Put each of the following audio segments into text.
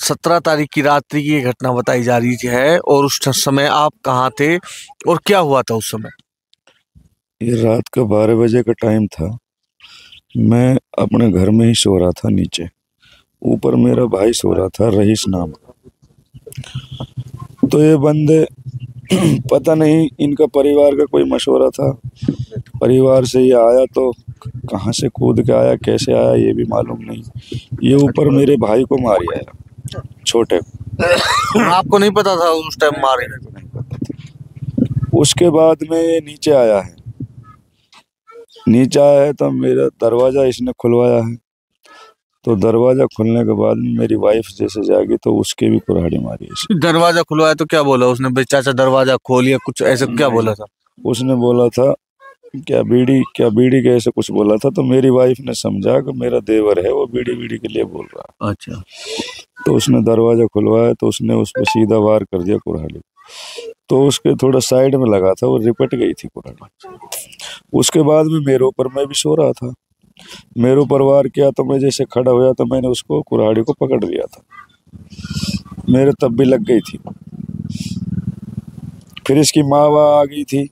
17 तारीख की रात्रि की ये घटना बताई जा रही है और उस समय आप कहाँ थे और क्या हुआ था उस समय? ये रात का 12 बजे का टाइम था। मैं अपने घर में ही सो रहा था नीचे। ऊपर मेरा भाई सो रहा था, रईस नाम का। तो ये बंदे पता नहीं इनका परिवार का कोई मशवरा था, परिवार से ये आया तो कहाँ से कूद के आया, कैसे आया ये भी मालूम नहीं। ये ऊपर मेरे भाई को मार आया, छोटे को। आपको नहीं पता था उस टाइम मारे? नहीं पता था। उसके बाद में ये नीचे आया है, नीचे आया है तो मेरा दरवाज़ा इसने खुलवाया है। तो दरवाज़ा खुलने के बाद मेरी वाइफ जैसे जागी तो उसके भी कुल्हाड़ी मारी इसने। दरवाजा खुलवाया तो क्या बोला उसने? भाई चाचा दरवाजा खोलिए, कुछ ऐसे क्या बोला था? उसने बोला था क्या बीड़ी के ऐसे कुछ बोला था। तो मेरी वाइफ ने समझा कि मेरा देवर है, वो बीड़ी के लिए बोल रहा है। अच्छा। तो उसने दरवाजा खुलवाया तो उसने उस पर सीधा वार कर दिया कुल्हाड़ी। तो उसके थोड़ा साइड में लगा था, वो रिपट गई थी कुल्हाड़ी। उसके बाद में मेरे ऊपर, मैं भी सो रहा था, मेरे ऊपर वार किया। तो मैं जैसे खड़ा हुआ तो मैंने उसको कुल्हाड़ी को पकड़ लिया था, मेरे तब भी लग गई थी। फिर इसकी माँ वहाँ आ गई थी,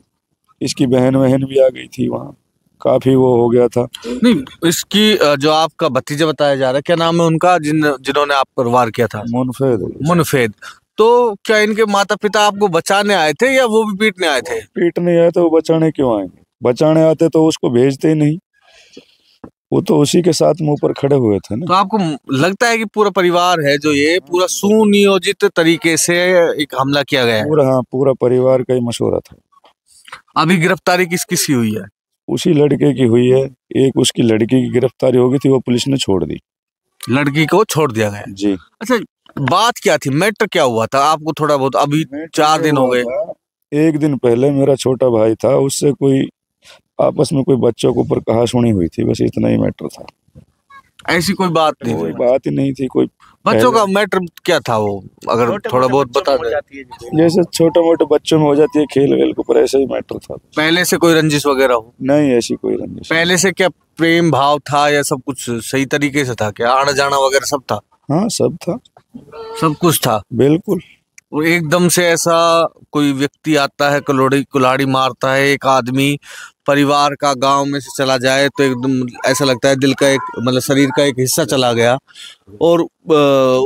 इसकी बहन भी आ गई थी वहाँ। काफी वो हो गया था। नहीं, इसकी जो आपका भतीजा बताया जा रहा है, क्या नाम है उनका जिन्होंने आप पर वार किया था? मुनफेद। तो क्या इनके माता पिता आपको बचाने आए थे या वो भी पीटने आए थे? पीटने आए तो वो बचाने क्यों आएंगे? बचाने आते तो उसको भेजते ही नहीं, वो तो उसी के साथ मुंह पर खड़े हुए थे ना। तो आपको लगता है कि पूरा परिवार है जो ये पूरा सुनियोजित तरीके से एक हमला किया गया है? हाँ, पूरा परिवार का ही मशवरा था। अभी गिरफ्तारी किस किसी हुई है? उसी लड़के की हुई है, एक उसकी लड़की की गिरफ्तारी हो गई थी, वो पुलिस ने छोड़ दी। लड़की को छोड़ दिया गया जी। अच्छा, बात क्या थी, मैटर क्या हुआ था? आपको थोड़ा बहुत, अभी 4 दिन हो गए। एक दिन पहले मेरा छोटा भाई था, उससे कोई आपस में कोई बच्चों के ऊपर कहासुनी हुई थी, बस इतना ही मैटर था। ऐसी कोई बात नहीं कोई बात ही नहीं थी। कोई बच्चों का मैटर क्या था वो, अगर थोड़ा बहुत बता दे? जैसे छोटे मोटे बच्चों में हो जाती है खेल वेल के ऊपर, ऐसा ही मैटर था। पहले से कोई रंजिश वगैरह हो? नहीं, ऐसी कोई रंजिश। पहले से क्या प्रेम भाव था या सब कुछ सही तरीके से था? क्या आना जाना वगैरह सब था? हाँ, सब था, सब कुछ था बिल्कुल। और एकदम से ऐसा कोई व्यक्ति आता है, कुल्हाड़ी मारता है एक आदमी, परिवार का गांव में से चला जाए तो एकदम ऐसा लगता है दिल का एक, मतलब शरीर का एक हिस्सा चला गया। और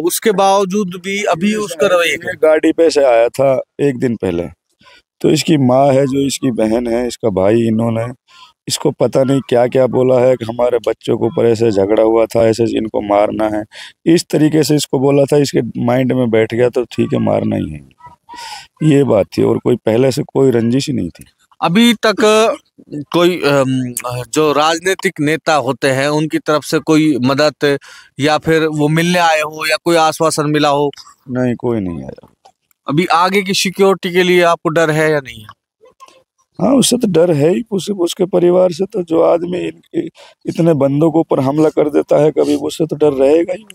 उसके बावजूद भी अभी उसका रवैया। गाड़ी पे से आया था एक दिन पहले, तो इसकी माँ है जो इसकी बहन है, इसका भाई, इन्होंने इसको पता नहीं क्या क्या बोला है कि हमारे बच्चों के ऊपर ऐसे झगड़ा हुआ था, ऐसे इनको मारना है, इस तरीके से इसको बोला था। इसके माइंड में बैठ गया तो ठीक है, मारना ही है, ये बात थी। और कोई पहले से कोई रंजिश ही नहीं थी। अभी तक कोई जो राजनीतिक नेता होते हैं उनकी तरफ से कोई मदद या फिर वो मिलने आए हो या कोई आश्वासन मिला हो? नहीं, कोई नहीं आया। अभी आगे की सिक्योरिटी के लिए आपको डर है या नहीं है? हाँ, उससे तो डर है ही, उसके परिवार से। तो जो आदमी इतने बंदों के ऊपर हमला कर देता है कभी, उससे तो डर रहेगा ही।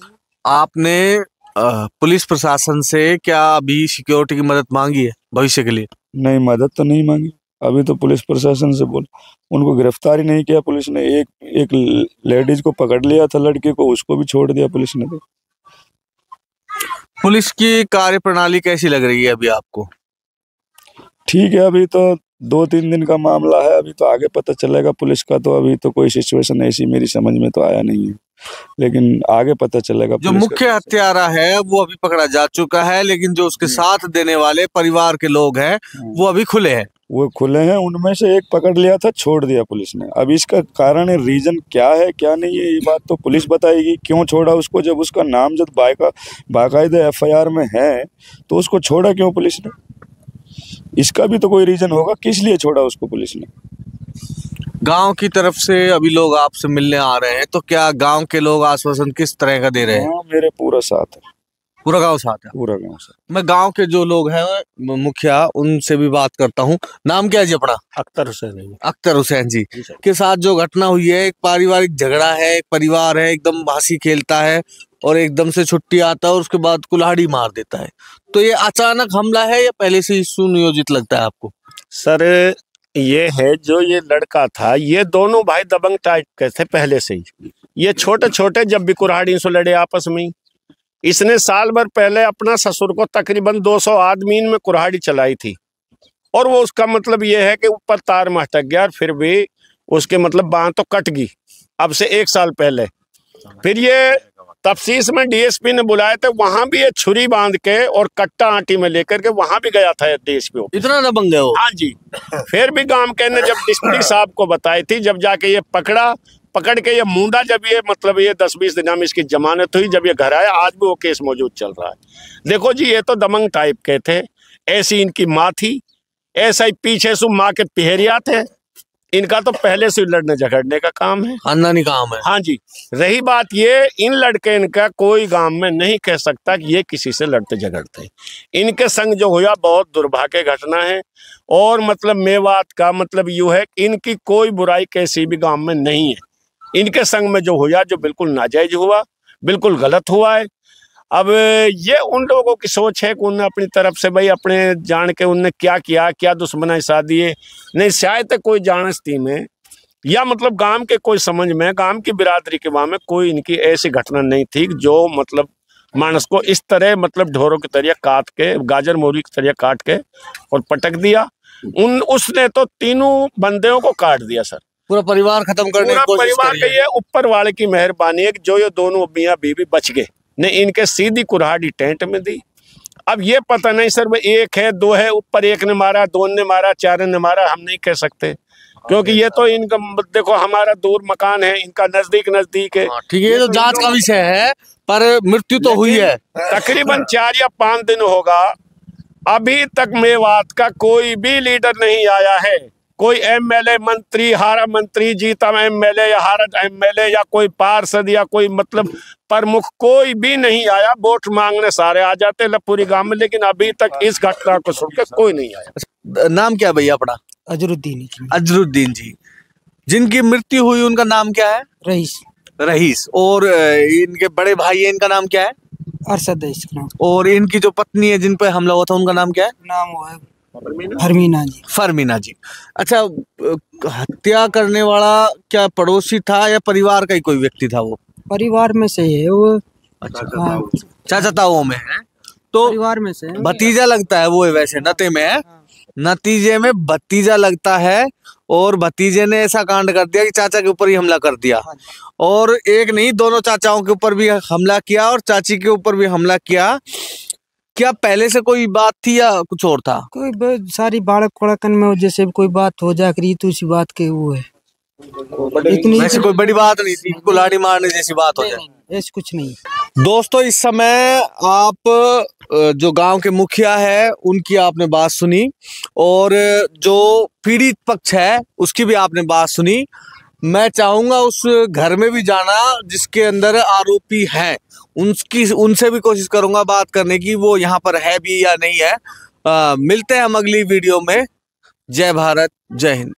आपने पुलिस प्रशासन से क्या अभी सिक्योरिटी की मदद मांगी है भविष्य के लिए? नहीं, मदद तो नहीं मांगी अभी। तो पुलिस प्रशासन से बोल, उनको गिरफ्तार ही नहीं किया पुलिस ने। एक लेडीज को पकड़ लिया था, लड़के को, उसको भी छोड़ दिया पुलिस ने। तो पुलिस की कार्यप्रणाली कैसी लग रही है अभी आपको? ठीक है, अभी तो 2-3 दिन का मामला है, अभी तो आगे पता चलेगा पुलिस का। तो अभी तो कोई सिचुएशन ऐसी मेरी समझ में तो आया नहीं है, लेकिन आगे पता चलेगा। जो मुख्य हत्यारा है वो अभी पकड़ा जा चुका है, लेकिन जो उसके साथ देने वाले परिवार के लोग हैं वो अभी खुले हैं। वो खुले हैं, उनमें से एक पकड़ लिया था, छोड़ दिया पुलिस ने। अब इसका कारण, रीजन क्या है क्या नहीं है, ये बात तो पुलिस बताएगी। क्यों छोड़ा उसको? जब उसका नाम जब बाकायदे FIR में है तो उसको छोड़ा क्यों पुलिस ने? इसका भी तो कोई रीजन होगा, किस लिए छोड़ा उसको पुलिस ने। गांव की तरफ से अभी लोग आपसे मिलने आ रहे हैं, तो क्या गांव के लोग आश्वासन किस तरह का दे रहे हैं? हाँ, मेरे पूरा साथ है, पूरा गांव साथ है। पूरा गांव साथ। मैं गांव के जो लोग हैं मुखिया, उनसे भी बात करता हूँ। नाम क्या है जी अपना? अख्तर हुसैन। अख्तर हुसैन जी के साथ जो घटना हुई है, एक पारिवारिक झगड़ा है, एक परिवार है एकदम हंसी खेलता है और एकदम से छुट्टी आता है और उसके बाद कुल्हाड़ी मार देता है। तो ये अचानक हमला है या पहले से ही सुनियोजित लगता है आपको? सर, ये है जो ये लड़का था, ये दोनों भाई दबंग टाइप के थे पहले से ही। ये छोटे छोटे जब भी कुल्हाड़ी से लड़े आपस में, इसने साल भर पहले अपना ससुर को तकरीबन 200 आदमी में कुल्हाड़ी चलाई थी, और वो उसका मतलब ये है कि ऊपर तार में अटक गया, और फिर भी उसके मतलब बांह तो कट गई अब से 1 साल पहले। फिर ये तफ्सीस में डीएसपी ने बुलाए थे, वहां भी ये छुरी बांध के और कट्टा आटी में लेकर के वहां भी गया था डीएसपी। इतना दबंग है वो? हाँ जी। फिर भी गांव के ने जब डिस्ट्रिक्ट साहब को बताई थी, जब जाके ये पकड़ के ये मूंडा, जब ये मतलब ये 10-20 दिन में इसकी जमानत हुई, जब ये घर आया, आज भी वो केस मौजूद चल रहा है। देखो जी, ये तो दबंग टाइप के थे, ऐसी इनकी माँ थी, ऐसा ही पीछे से माँ के पिहरिया थे। इनका तो पहले से लड़ने झगड़ने का काम है, खानदानी काम है। हाँ जी। रही बात ये, इन लड़के इनका कोई गांव में नहीं कह सकता कि ये किसी से लड़ते झगड़ते। इनके संग जो हुआ बहुत दुर्भाग्य घटना है, और मतलब मेवात का मतलब यूँ है, इनकी कोई बुराई कैसी भी गांव में नहीं है। इनके संग में जो हुआ, जो बिल्कुल नाजायज हुआ, बिल्कुल गलत हुआ है। अब ये उन लोगों की सोच है कि उन्होंने अपनी तरफ से भाई अपने जान के उनने क्या किया, क्या दुश्मनाई साधी है, नहीं शायद कोई जानस्ती में या मतलब गांव के कोई समझ में, गांव की बिरादरी के वहां में कोई इनकी ऐसी घटना नहीं थी जो मतलब मानस को इस तरह मतलब ढोरों की तरह काट के, गाजर मूली की तरह काट के और पटक दिया। उसने तो तीनों बंदों को काट दिया सर, पूरा परिवार खत्म करने की कोशिश परिवार करी के। है। ये ऊपर वाले की मेहरबानी है कि जो ये दोनों मियां बीवी बच गए, ने इनके सीधी कुल्हाड़ी टेंट में दी। अब ये पता नहीं सर, वो 1 है 2 है, ऊपर 1 ने मारा, 2 ने मारा, 4 ने मारा, हम नहीं कह सकते, क्योंकि ये तो इनका देखो हमारा दूर मकान है, इनका नजदीक है। ठीक है, ये तो जांच का विषय है, पर मृत्यु तो हुई है। तकरीबन 4 या 5 दिन होगा, अभी तक मेवात का कोई भी लीडर नहीं आया है। कोई एमएलए, मंत्री, हारा मंत्री, जीता एमएलए या हारा एमएलए या कोई पार्षद या कोई मतलब प्रमुख, कोई भी नहीं आया। वोट मांगने सारे आ जाते लपूरी गांव में, लेकिन अभी तक इस घटना को सुनकर कोई नहीं आया। नाम क्या भैया अपना? अजरुद्दीन। अजरुद्दीन जी। जिनकी मृत्यु हुई उनका नाम क्या है? रईस। और इनके बड़े भाई है, इनका नाम क्या है? अरशद है इसका नाम। और इनकी जो पत्नी है जिन पे हमला हुआ था, उनका नाम क्या है? नाम वो है फरमीना जी। अच्छा, हत्या करने वाला क्या पड़ोसी था या परिवार का ही कोई व्यक्ति था? वो परिवार में से है वो। अच्छा, चाचा ताऊ में है, तो परिवार में से है। भतीजा लगता है वो, वैसे नते में है, नतीजे में भतीजा लगता है। और भतीजे ने ऐसा कांड कर दिया कि चाचा के ऊपर ही हमला कर दिया, और एक नहीं, दोनों चाचाओं के ऊपर भी हमला किया और चाची के ऊपर भी हमला किया। क्या पहले से कोई बात थी या कुछ और था? कोई सारी बालक कोड़कन में जैसे कोई बात हो जा करी तो उसी बात के वो है, इतनी वैसे कोई बड़ी बात नहीं थी, कुल्हाड़ी मारने जैसी बात हो जाए, ऐसा कुछ नहीं। दोस्तों, इस समय आप जो गांव के मुखिया है उनकी आपने बात सुनी, और जो पीड़ित पक्ष है उसकी भी आपने बात सुनी। मैं चाहूंगा उस घर में भी जाना जिसके अंदर आरोपी हैं, उनसे भी कोशिश करूंगा बात करने की, वो यहाँ पर है भी या नहीं है। मिलते हैं हम अगली वीडियो में। जय भारत, जय हिंद।